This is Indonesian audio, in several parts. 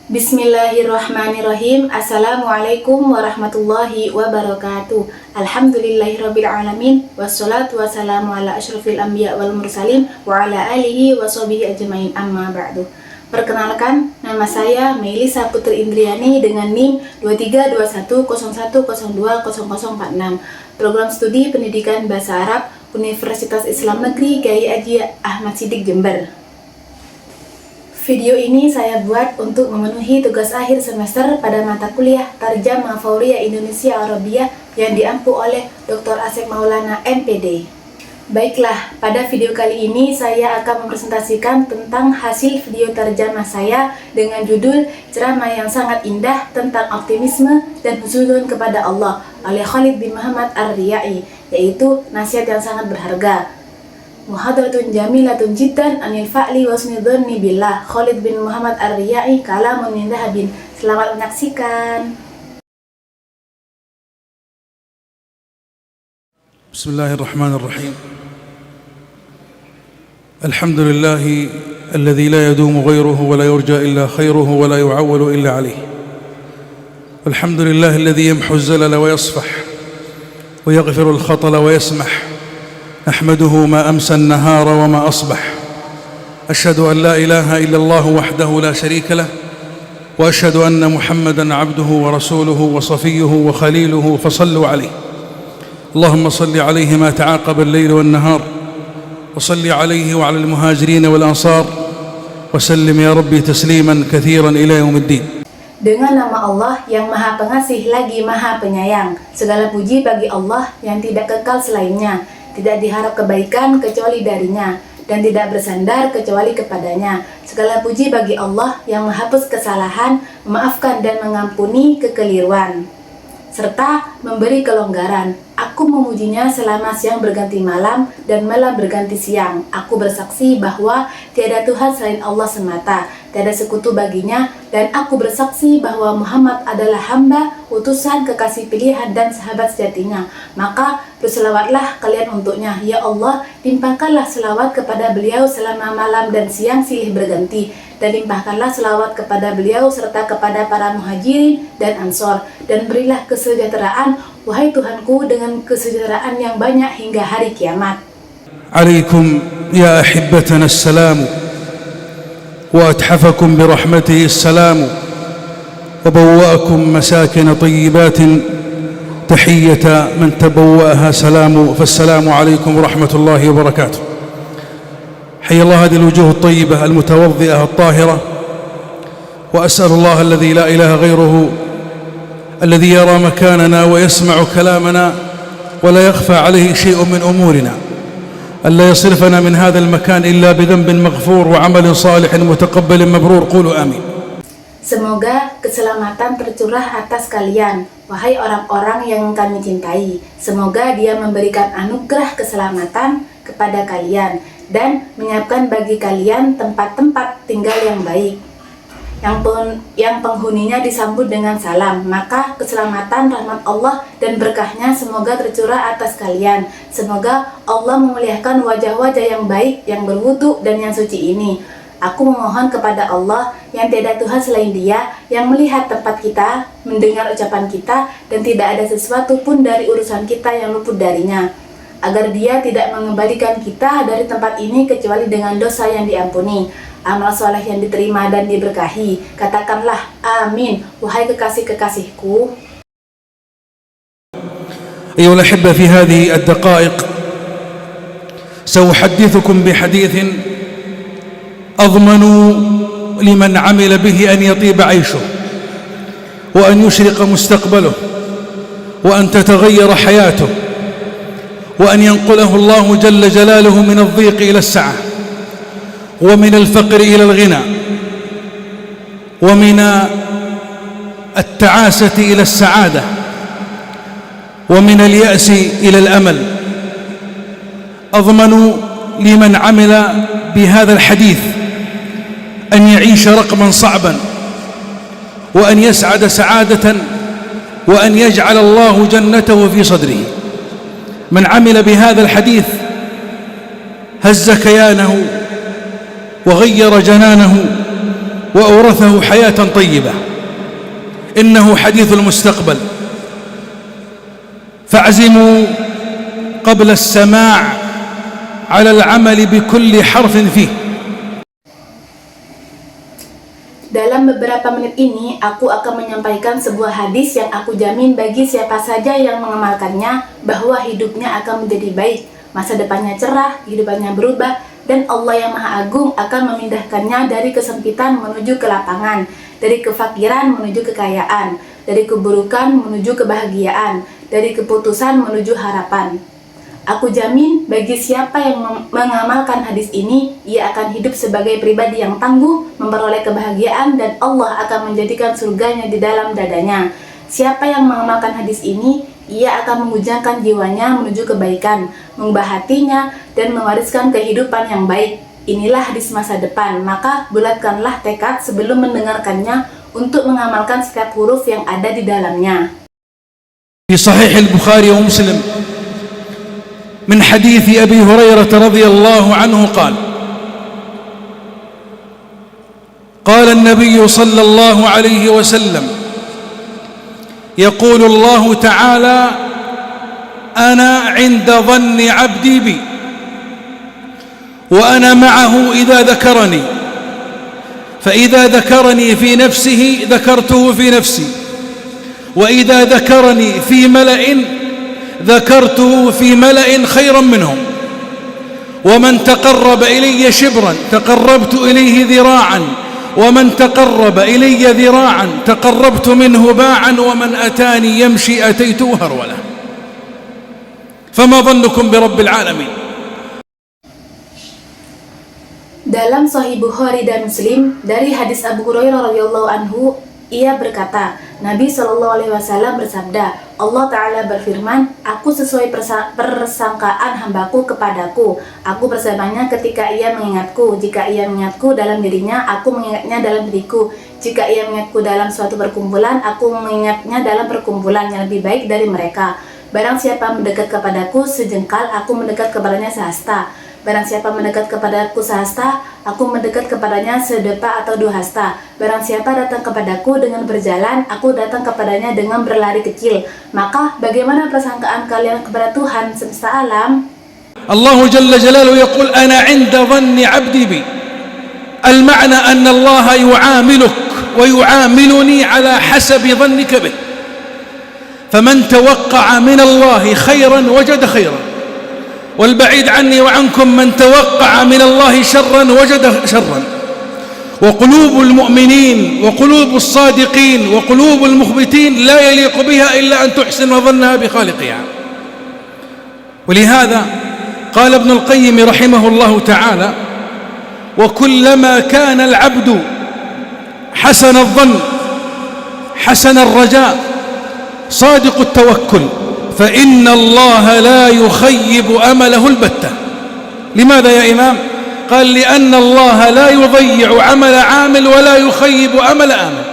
Bismillahirrahmanirrahim. Assalamualaikum warahmatullahi wabarakatuh. Alhamdulillahirrabbilalamin. Wassalatu wassalamu ala asyrafil anbiya wal mursalin wa ala alihi wa sahbihi ajmain, amma ba'du. Perkenalkan, nama saya Melisa Putri Indriani dengan NIM 232101020046. Program Studi Pendidikan Bahasa Arab Universitas Islam Negeri Kiai Haji Ahmad Siddiq Jember. Video ini saya buat untuk memenuhi tugas akhir semester pada mata kuliah Tarjamah Fauriyah Indonesia Arabiyah yang diampu oleh Dr. Asep Maulana MPD. Baiklah, pada video kali ini saya akan mempresentasikan tentang hasil video terjemah saya dengan judul Ceramah yang sangat indah tentang optimisme dan husnuzon kepada Allah oleh Khalid bin Muhammad Ar-Riyai, yaitu nasihat yang sangat berharga. Muhadratun jamilatun jiddan anil fa'li wasnidhonni billah, Khalid bin Muhammad Ar-Riyai, kalamun min dhahabin. Selamat menyaksikan. Bismillahirrahmanirrahim. Alhamdulillahi alladhi la yadumu ghayruhu wa la yurja illa khayruhu wa la yu'awwalu illa alayh. Alhamdulillahi alladhi yamhu az-zalala wa yasfah wa yaghfiru al-khatala wa yasmah. أحمده ما أمسى النهار وما أصبح. أشهد أن لا إله إلا الله وحده لا شريك له، وأشهد أن محمدًا عبده ورسوله وصفيه وخليله، فصلوا عليه. اللهم صل عليه ما تعاقب الليل والنهار، وصل عليه وعلى المهاجرين والأنصار، وسلم يا ربي تسليمًا كثيرًا إلى يوم الدين. Dengan nama Allah yang Maha Pengasih lagi Maha Penyayang, segala puji bagi Allah yang tidak kekal selainnya. Tidak diharap kebaikan kecuali darinya, dan tidak bersandar kecuali kepadanya. Segala puji bagi Allah yang menghapus kesalahan, memaafkan dan mengampuni kekeliruan, serta memberi kelonggaran. Aku memujinya selama siang berganti malam dan malam berganti siang. Aku bersaksi bahwa tiada Tuhan selain Allah semata, tiada sekutu baginya, dan aku bersaksi bahwa Muhammad adalah hamba, utusan, kekasih pilihan dan sahabat sejatinya. Maka berselawatlah kalian untuknya, ya Allah, limpahkanlah selawat kepada beliau selama malam dan siang silih berganti, dan limpahkanlah selawat kepada beliau serta kepada para muhajirin dan ansor, dan berilah kesejahteraan, wahai Tuhanku, dengan kesejahteraan yang banyak hingga hari kiamat. Alaikum ya ahibbatana assalamu وأتحفكم برحمته السلام وبوأكم مساكن طيبات تحية من تبوأها سلام فالسلام عليكم ورحمة الله وبركاته. حي الله هذه الوجوه الطيبة المتوضئة الطاهرة، وأسأل الله الذي لا إله غيره الذي يرى مكاننا ويسمع كلامنا ولا يخفى عليه شيء من أمورنا ألا يصرفنا من هذا المكان إلا بذنب مغفور وعمل صالح متقبل مبرور. قولوا آمين. Semoga keselamatan tercurah atas kalian, wahai orang-orang yang kami cintai. Semoga Dia memberikan anugerah keselamatan kepada kalian dan menyiapkan bagi kalian tempat-tempat tinggal yang baik, yang penghuninya disambut dengan salam. Maka keselamatan, rahmat Allah dan berkahnya semoga tercurah atas kalian. Semoga Allah memuliakan wajah-wajah yang baik, yang berwudu dan yang suci ini. Aku memohon kepada Allah yang tiada Tuhan selain Dia, yang melihat tempat kita, mendengar ucapan kita, dan tidak ada sesuatu pun dari urusan kita yang luput darinya, agar Dia tidak mengembalikan kita dari tempat ini kecuali dengan dosa yang diampuni, amal soleh yang diterima dan diberkahi. Katakanlah amin, wahai kekasih-kekasihku. أيها الأحبة، في هذه الدقائق سأحدثكم بحديث أضمن لمن عمل به أن يطيب عيشه، وأن يشرق مستقبله، وأن تتغير حياته، وأن ينقله الله جل جلاله من الضيق إلى السعة، ومن الفقر إلى الغنى، ومن التعاسة إلى السعادة، ومن اليأس إلى الأمل. أضمن لمن عمل بهذا الحديث أن يعيش رقما صعبا، وأن يسعد سعادة، وأن يجعل الله جنته في صدره. من عمل بهذا الحديث هز كيانه وغير جنانه وأورثه حياة طيبة. إنه حديث المستقبل، فاعزموا قبل السماع على العمل بكل حرف فيه. Dalam beberapa menit ini, aku akan menyampaikan sebuah hadis yang aku jamin bagi siapa saja yang mengamalkannya bahwa hidupnya akan menjadi baik, masa depannya cerah, kehidupannya berubah, dan Allah yang Maha Agung akan memindahkannya dari kesempitan menuju kelapangan, dari kefakiran menuju kekayaan, dari keburukan menuju kebahagiaan, dari keputusan menuju harapan. Aku jamin bagi siapa yang mengamalkan hadis ini, ia akan hidup sebagai pribadi yang tangguh, memperoleh kebahagiaan, dan Allah akan menjadikan surganya di dalam dadanya. Siapa yang mengamalkan hadis ini, ia akan mengujangkan jiwanya menuju kebaikan, mengubah hatinya, dan mewariskan kehidupan yang baik. Inilah hadis masa depan, maka bulatkanlah tekad sebelum mendengarkannya untuk mengamalkan setiap huruf yang ada di dalamnya. Di Sahih Al-Bukhari wa Muslim من حديث أبي هريرة رضي الله عنه قال النبي صلى الله عليه وسلم يقول الله تعالى أنا عند ظن عبدي بي وأنا معه إذا ذكرني فإذا ذكرني في نفسه ذكرته في نفسي وإذا ذكرني في ملأ ذكرته في ملأ خيرا منهم ومن تقرب إلي شبرا تقربت إليه ذراعا ومن تقرب إلي ذراعا تقربت منه باعا ومن أتاني يمشي أتيته هرولة. فما ظنكم برب العالمين؟ Dalam Sahih Bukhari dan Muslim dari hadis Abu Hurairah radhiyallahu anhu, ia berkata, Nabi SAW bersabda, Allah Ta'ala berfirman, aku sesuai persangkaan hambaku kepadaku. Aku bersamanya ketika ia mengingatku. Jika ia mengingatku dalam dirinya, aku mengingatnya dalam diriku. Jika ia mengingatku dalam suatu perkumpulan, aku mengingatnya dalam perkumpulan yang lebih baik dari mereka. Barang siapa mendekat kepadaku sejengkal, aku mendekat kepadanya sehasta. Barang siapa mendekat kepadaku sehasta, aku mendekat kepadanya sedepa atau 2 hasta. Barang siapa datang kepadaku dengan berjalan, aku datang kepadanya dengan berlari kecil. Maka bagaimana persangkaan kalian kepada Tuhan semesta alam? Allah Jalla Jalaluhu yaqul ana 'inda dhanni 'abdi bi. Al-ma'na anna Allah yu'amiluk wa yu'amiluni 'ala hasabi dhannika bih. Faman tawaqqa'a min Allah khairan wajada khairan. والبعيد عني وعنكم من توقع من الله شرا وجد شرا. وقلوب المؤمنين وقلوب الصادقين وقلوب المخبتين لا يليق بها إلا أن تحسن ظنها بخالقها. ولهذا قال ابن القيم رحمه الله تعالى وكلما كان العبد حسن الظن حسن الرجاء صادق التوكل فإن الله لا يخيب أمله البتة. لماذا يا إمام؟ قال لأن الله لا يضيع عمل عامل ولا يخيب أمل آمل.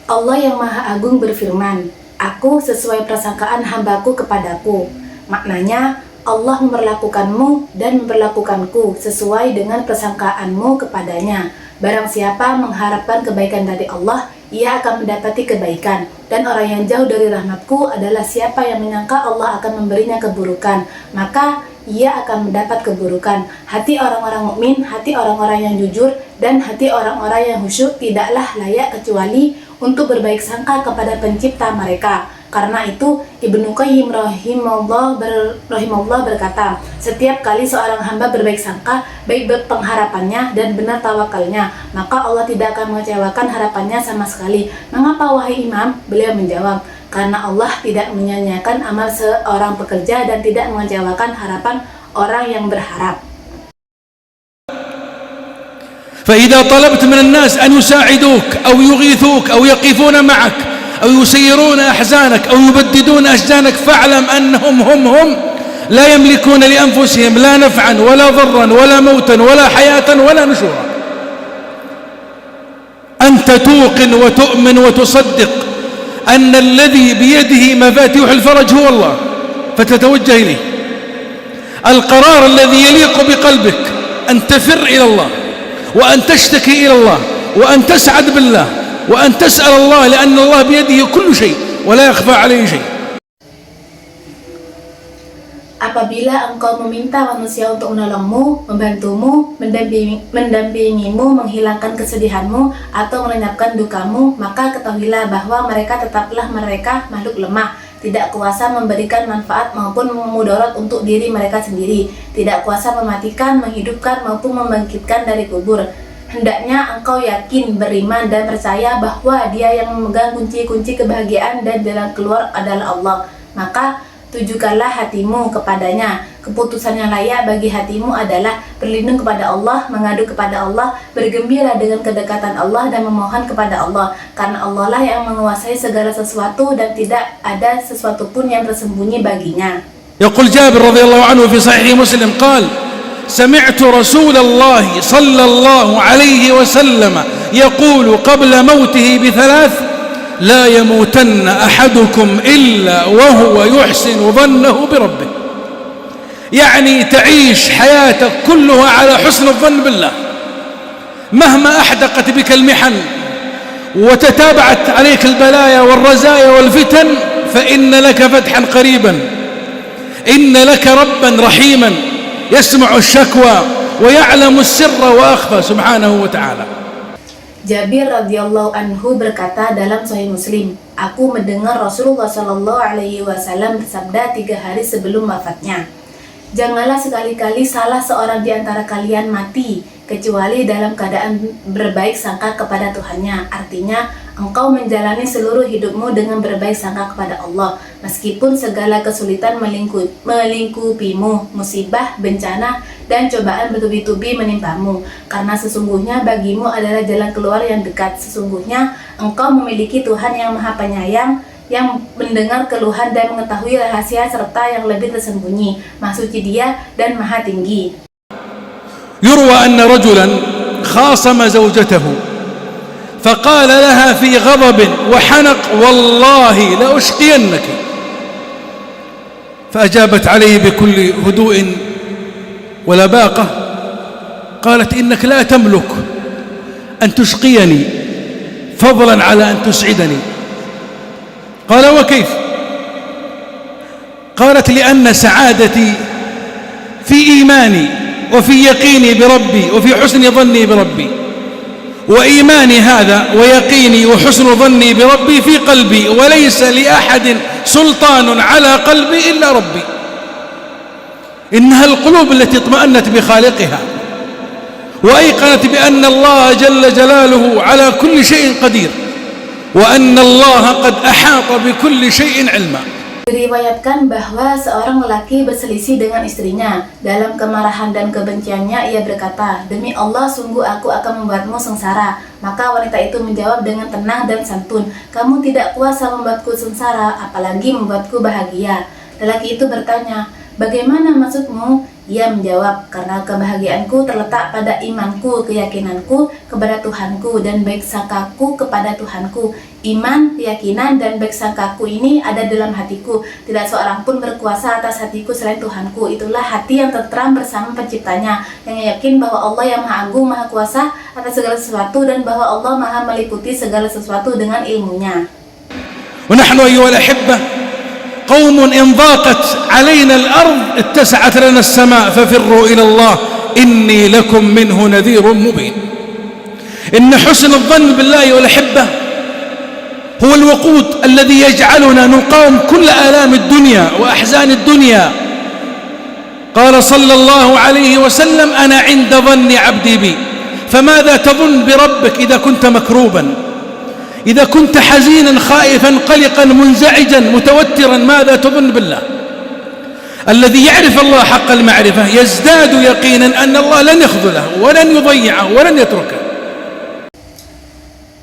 Allah yang Maha Agung berfirman, aku sesuai persangkaan hambaku kepadaku. Maknanya, Allah memperlakukanmu dan memperlakukanku sesuai dengan persangkaanmu kepadanya. Barang siapa mengharapkan kebaikan dari Allah, ia akan mendapati kebaikan. Dan orang yang jauh dari rahmatku adalah siapa yang menyangka Allah akan memberinya keburukan, maka ia akan mendapat keburukan. Hati orang-orang mukmin, hati orang-orang yang jujur, dan hati orang-orang yang khusyuk tidaklah layak kecuali untuk berbaik sangka kepada pencipta mereka. Karena itu Ibnu Qayyim rahimahullah berkata, setiap kali seorang hamba berbaik sangka, baik pengharapannya dan benar tawakalnya, maka Allah tidak akan mengecewakan harapannya sama sekali. Mengapa wahai imam? Beliau menjawab, karena Allah tidak menyia-nyiakan amal seorang pekerja dan tidak mengecewakan harapan orang yang berharap. فإذا طلبت من الناس أن يساعدوك أو يغيثوك أو يقفون معك أو يسيرون أحزانك أو يبددون أشجانك فاعلم أنهم هم لا يملكون لأنفسهم لا نفعا ولا ضرا ولا موتا ولا حياة ولا نشورا. أنت توقن وتؤمن وتصدق أن الذي بيده مفاتيح الفرج هو الله، فتتوجه إليه. القرار الذي يليق بقلبك أن تفر إلى الله وأن تشتكي إلى الله وأن تسعد بالله وأن تسأل الله، لأن الله بيده كل شيء ولا يخفى عليه شيء. Apabila engkau meminta manusia untuk menolongmu, membantumu, mendampingimu, menghilangkan kesedihanmu, atau melenyapkan dukamu, maka ketahuilah bahwa mereka tetaplah makhluk lemah, tidak kuasa memberikan manfaat maupun mudarat untuk diri mereka sendiri, tidak kuasa mematikan, menghidupkan, maupun membangkitkan dari kubur. Hendaknya engkau yakin, beriman, dan percaya bahwa Dia yang memegang kunci-kunci kebahagiaan dan jalan keluar adalah Allah. Maka tujukanlah hatimu kepadanya. Keputusan yang layak bagi hatimu adalah berlindung kepada Allah, mengadu kepada Allah, bergembira dengan kedekatan Allah, dan memohon kepada Allah, karena Allah lah yang menguasai segala sesuatu dan tidak ada sesuatu pun yang tersembunyi baginya. يقول جابر رضي الله عنه في صحيح مسلم قال: سمعت رسول الله صلى الله عليه وسلم يقول قبل موته بثلاث: لا يموتن أحدكم إلا وهو يحسن ظنه بربه. يعني تعيش حياتك كلها على حسن الظن بالله، مهما أحدقت بك المحن وتتابعت عليك البلايا والرزايا والفتن، فإن لك فتحا قريبا، إن لك ربا رحيما يسمع الشكوى ويعلم السر وأخفى سبحانه وتعالى. Jabir radhiyallahu anhu berkata dalam Sahih Muslim, aku mendengar Rasulullah Shallallahu Alaihi Wasallam bersabda 3 hari sebelum wafatnya, janganlah sekali-kali salah seorang di antara kalian mati kecuali dalam keadaan berbaik sangka kepada Tuhannya. Artinya, engkau menjalani seluruh hidupmu dengan berbaik sangka kepada Allah, meskipun segala kesulitan melingkupimu, musibah, bencana, dan cobaan bertubi-tubi menimpamu. Karena sesungguhnya bagimu adalah jalan keluar yang dekat. Sesungguhnya engkau memiliki Tuhan yang Maha Penyayang, yang mendengar keluhan dan mengetahui rahasia serta yang lebih tersembunyi. Maha Suci Dia dan Maha Tinggi. يروى أن رجلا خاصم زوجته فقال لها في غضب وحنق: والله لأشقينك. فأجابت عليه بكل هدوء ولباقة، قالت: إنك لا تملك أن تشقيني فضلا على أن تسعدني. قال: وكيف؟ قالت: لأن سعادتي في إيماني وفي يقيني بربي وفي حسن ظني بربي، وإيماني هذا ويقيني وحسن ظني بربي في قلبي، وليس لأحد سلطان على قلبي إلا ربي. إنها القلوب التي اطمأنت بخالقها وأيقنت بأن الله جل جلاله على كل شيء قدير، وأن الله قد أحاط بكل شيء علما. Diriwayatkan bahwa seorang lelaki berselisih dengan istrinya. Dalam kemarahan dan kebenciannya ia berkata, demi Allah sungguh aku akan membuatmu sengsara. Maka wanita itu menjawab dengan tenang dan santun, kamu tidak kuasa membuatku sengsara, apalagi membuatku bahagia. Lelaki itu bertanya, bagaimana maksudmu? Ia menjawab, karena kebahagiaanku terletak pada imanku, keyakinanku kepada Tuhanku, dan baik sangkaku kepada Tuhanku. Iman, keyakinan, dan baik sangkaku ini ada dalam hatiku. Tidak seorang pun berkuasa atas hatiku selain Tuhanku. Itulah hati yang tentram bersama penciptanya, yang yakin bahwa Allah yang Maha Agung, Maha Kuasa atas segala sesuatu, dan bahwa Allah Maha meliputi segala sesuatu dengan ilmunya. ونحن أيها الأحبة قوم إن ضاقت علينا الأرض اتسعت لنا السماء ففروا إلى الله إني لكم منه نذير مبين. إن حسن الظن بالله والأحبة هو الوقود الذي يجعلنا نقاوم كل آلام الدنيا وأحزان الدنيا. قال صلى الله عليه وسلم: أنا عند ظن عبدي بي. فماذا تظن بربك إذا كنت مكروبا؟ إذا كنت حزينا خائفا قلقا منزعجا متوترا ماذا تظن بالله؟ الذي يعرف الله حق المعرفة يزداد يقينا أن الله لن يخذله ولن يضيعه ولن يتركه.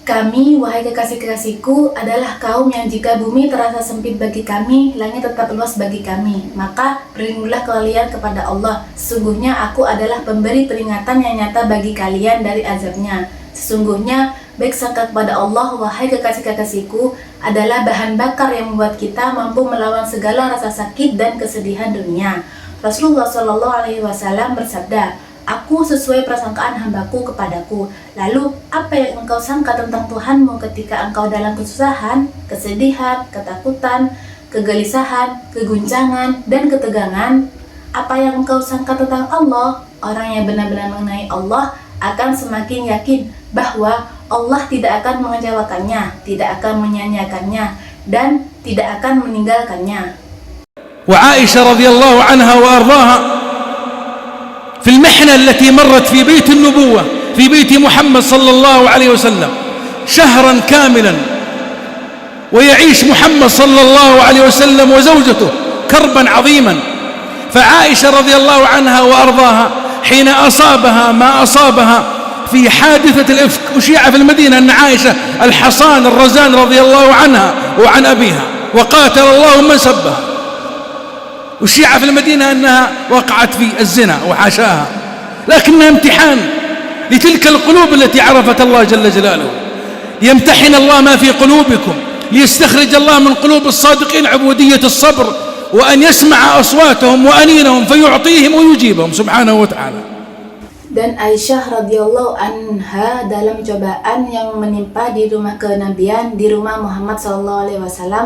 Kami, wahai kekasih-kekasihku, adalah kaum yang jika bumi terasa sempit bagi kami, langit tetap luas bagi kami. Maka berlindunglah kalian kepada Allah. Sesungguhnya aku adalah pemberi peringatan yang nyata bagi kalian dari azabnya. Sesungguhnya baik sangka kepada Allah, wahai kekasih-kekasihku, adalah bahan bakar yang membuat kita mampu melawan segala rasa sakit dan kesedihan dunia. Rasulullah Shallallahu Alaihi Wasallam bersabda, Aku sesuai prasangkaan hambaku kepadaku. Lalu, apa yang engkau sangka tentang Tuhanmu ketika engkau dalam kesusahan, kesedihan, ketakutan, kegelisahan, keguncangan, dan ketegangan? Apa yang engkau sangka tentang Allah? Orang yang benar-benar mengenai Allah akan semakin yakin bahwa Allah tidak akan mengecewakannya, tidak akan menyanyiakannya, dan tidak akan meninggalkannya. وعائشة رضي الله عنها وأرضاها في المحنة التي مرت في بيت النبوة في بيت محمد صلى الله عليه وسلم شهرا كاملا، ويعيش محمد صلى الله عليه وسلم وزوجته كربا عظيما. فعائشة رضي الله عنها وأرضاها حين أصابها ما أصابها في حادثة الإفك، أشيع في المدينة أن عائشة الحصان الرزان رضي الله عنها وعن أبيها وقاتل الله من سبها، أشيع في المدينة أنها وقعت في الزنا وحاشاها، لكنها امتحان لتلك القلوب التي عرفت الله جل جلاله. يمتحن الله ما في قلوبكم ليستخرج الله من قلوب الصادقين عبودية الصبر، وأن يسمع أصواتهم وأنينهم فيعطيهم ويجيبهم سبحانه وتعالى. Dan Aisyah radhiyallahu anha dalam cobaan yang menimpa di rumah kenabian di rumah Muhammad SAW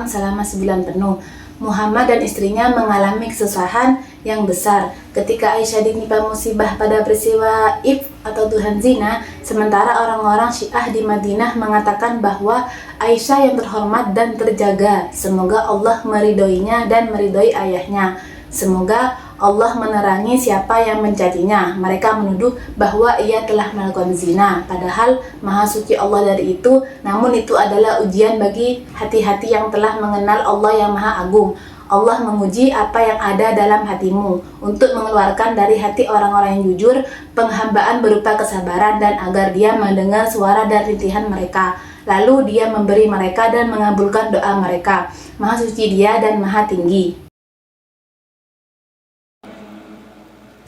selama 9 penuh. Muhammad dan istrinya mengalami kesusahan yang besar ketika Aisyah ditimpa musibah pada peristiwa Ifk atau tuhan zina, sementara orang-orang Syiah di Madinah mengatakan bahwa Aisyah yang terhormat dan terjaga, semoga Allah meridhoinya dan meridhoi ayahnya, semoga Allah menerangi siapa yang mencacinya. Mereka menuduh bahwa ia telah melakukan zina, padahal Maha Suci Allah dari itu. Namun itu adalah ujian bagi hati-hati yang telah mengenal Allah yang Maha Agung. Allah menguji apa yang ada dalam hatimu untuk mengeluarkan dari hati orang-orang yang jujur penghambaan berupa kesabaran, dan agar dia mendengar suara dan rintihan mereka. Lalu dia memberi mereka dan mengabulkan doa mereka. Maha Suci Dia dan Maha Tinggi.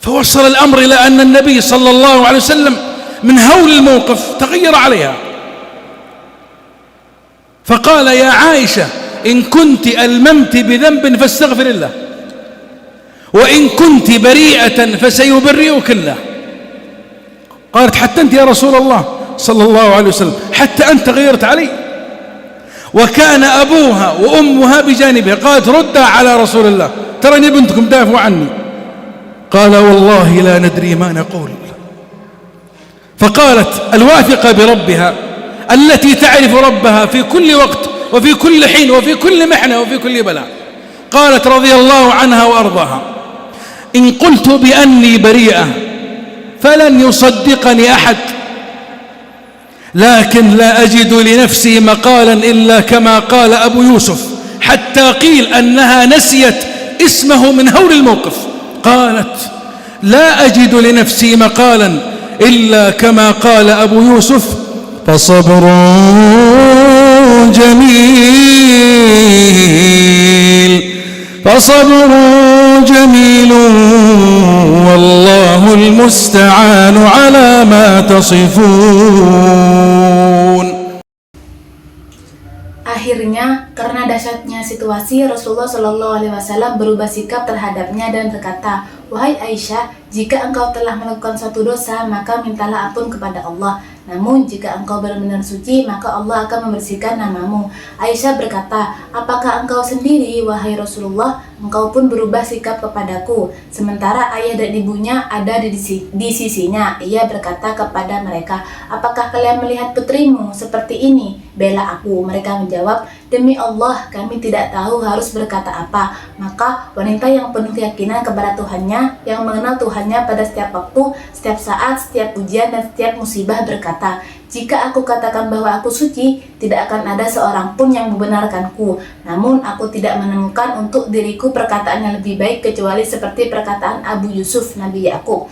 فوصل الأمر إلى أن النبي صلى الله عليه وسلم من هول الموقف تغير عليها، فقال يا عائشة إن كنت ألممت بذنب فاستغفر الله، وإن كنت بريئة فسيبرئك الله. قالت حتى أنت يا رسول الله صلى الله عليه وسلم، حتى أنت غيرت علي؟ وكان أبوها وأمها بجانبها. قالت ردها على رسول الله، ترني بنتكم دافعوا عني. قال والله لا ندري ما نقول. فقالت الواثقة بربها التي تعرف ربها في كل وقت وفي كل حين وفي كل محنة وفي كل بلاء، قالت رضي الله عنها وأرضاها إن قلت بأني بريئة فلن يصدقني أحد، لكن لا أجد لنفسي مقالا إلا كما قال أبو يوسف، حتى قيل أنها نسيت اسمه من هول الموقف. قالت لا أجد لنفسي مقالا إلا كما قال أبو يوسف فصبر جميل فصبر جميل والله المستعان على ما تصفون. Akhirnya, karena dahsyatnya situasi, Rasulullah Shallallahu Alaihi Wasallam berubah sikap terhadapnya dan berkata, "Wahai Aisyah, jika engkau telah melakukan suatu dosa, maka mintalah ampun kepada Allah. Namun jika engkau benar-benar suci, maka Allah akan membersihkan namamu." Aisyah berkata, "Apakah engkau sendiri, wahai Rasulullah? Engkau pun berubah sikap kepadaku, sementara ayah dan ibunya ada di sisinya." Ia berkata kepada mereka, "Apakah kalian melihat putrimu seperti ini? Bela aku." Mereka menjawab, "Demi Allah, kami tidak tahu harus berkata apa." Maka wanita yang penuh keyakinan kepada Tuhannya, yang mengenal Tuhannya pada setiap waktu, setiap saat, setiap ujian, dan setiap musibah berkata, "Jika aku katakan bahwa aku suci, tidak akan ada seorang pun yang membenarkanku. Namun aku tidak menemukan untuk diriku perkataan yang lebih baik kecuali seperti perkataan Abu Yusuf, Nabi Yakub."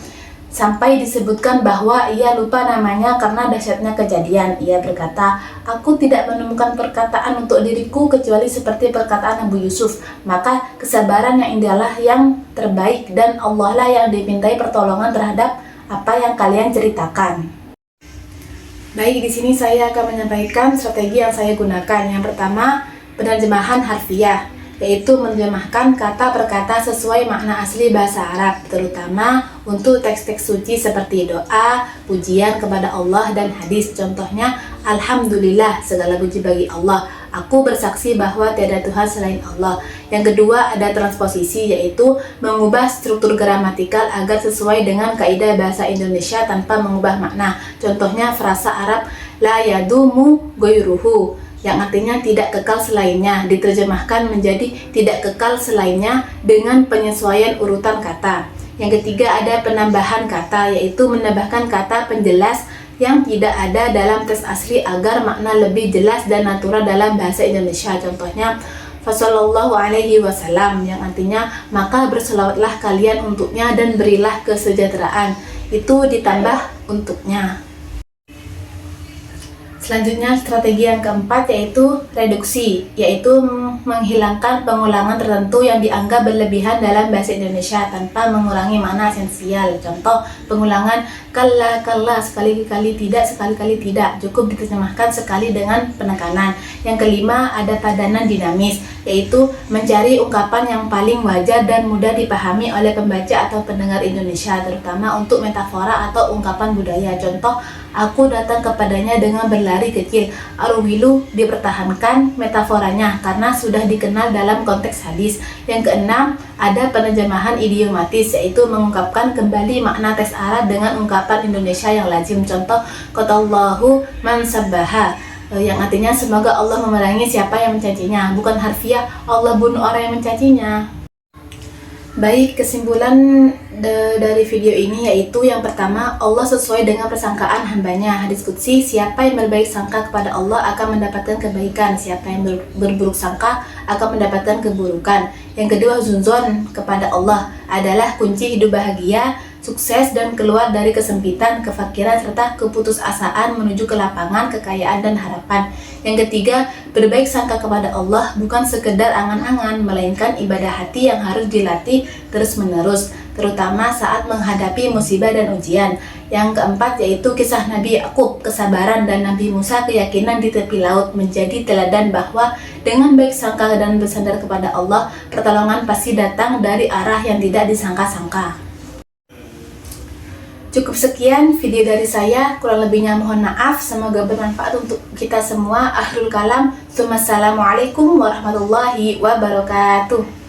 Sampai disebutkan bahwa ia lupa namanya karena dahsyatnya kejadian. Ia berkata, "Aku tidak menemukan perkataan untuk diriku kecuali seperti perkataan Abu Yusuf." Maka kesabaran yang indahlah yang terbaik, dan Allah lah yang dimintai pertolongan terhadap apa yang kalian ceritakan. Baik, di sini saya akan menyampaikan strategi yang saya gunakan. Yang pertama, penerjemahan harfiah. yaitu menerjemahkan kata per kata sesuai makna asli bahasa Arab, terutama untuk teks-teks suci seperti doa, pujian kepada Allah dan hadis. Contohnya, Alhamdulillah, segala puji bagi Allah. Aku bersaksi bahwa tiada Tuhan selain Allah. Yang kedua ada transposisi, yaitu mengubah struktur gramatikal agar sesuai dengan kaidah bahasa Indonesia tanpa mengubah makna. Contohnya frasa Arab la yadumu goyruhu, yang artinya tidak kekal selainnya, diterjemahkan menjadi tidak kekal selainnya dengan penyesuaian urutan kata. Yang ketiga ada penambahan kata, yaitu menambahkan kata penjelas yang tidak ada dalam teks asli agar makna lebih jelas dan natural dalam bahasa Indonesia. Contohnya Fasallallahu alaihi wasallam, yang artinya maka berselawatlah kalian untuknya dan berilah kesejahteraan. Itu ditambah untuknya. Selanjutnya strategi yang keempat yaitu reduksi, yaitu menghilangkan pengulangan tertentu yang dianggap berlebihan dalam bahasa Indonesia tanpa mengurangi makna esensial. Contoh, pengulangan kalla sekali-kali tidak cukup diterjemahkan sekali dengan penekanan. Yang kelima ada padanan dinamis, yaitu mencari ungkapan yang paling wajar dan mudah dipahami oleh pembaca atau pendengar Indonesia, terutama untuk metafora atau ungkapan budaya. Contoh, aku datang kepadanya dengan berlari kecil. Arwilu dipertahankan metaforanya karena sudah dikenal dalam konteks hadis. Yang keenam ada penerjemahan idiomatis, yaitu mengungkapkan kembali makna teks Arab dengan ungkapan Indonesia yang lazim. Contoh, qatallahu man sabbaha, yang artinya semoga Allah memerangi siapa yang mencacinya, bukan harfiah Allah bunuh orang yang mencacinya. Baik, kesimpulan dari video ini yaitu yang pertama, Allah sesuai dengan persangkaan hambanya. Hadis qudsi, siapa yang berbaik sangka kepada Allah akan mendapatkan kebaikan, siapa yang berburuk sangka akan mendapatkan keburukan. Yang kedua, huzuzon kepada Allah adalah kunci hidup bahagia, sukses, dan keluar dari kesempitan, kefakiran, serta keputusasaan menuju kelapangan, kekayaan, dan harapan. Yang ketiga, berbaik sangka kepada Allah bukan sekedar angan-angan, melainkan ibadah hati yang harus dilatih terus-menerus, terutama saat menghadapi musibah dan ujian. Yang keempat yaitu kisah Nabi Yakub, kesabaran, dan Nabi Musa, keyakinan di tepi laut, menjadi teladan bahwa dengan baik sangka dan bersandar kepada Allah, pertolongan pasti datang dari arah yang tidak disangka-sangka. Cukup sekian video dari saya, kurang lebihnya mohon maaf, semoga bermanfaat untuk kita semua. Akhirul kalam, Assalamualaikum warahmatullahi wabarakatuh.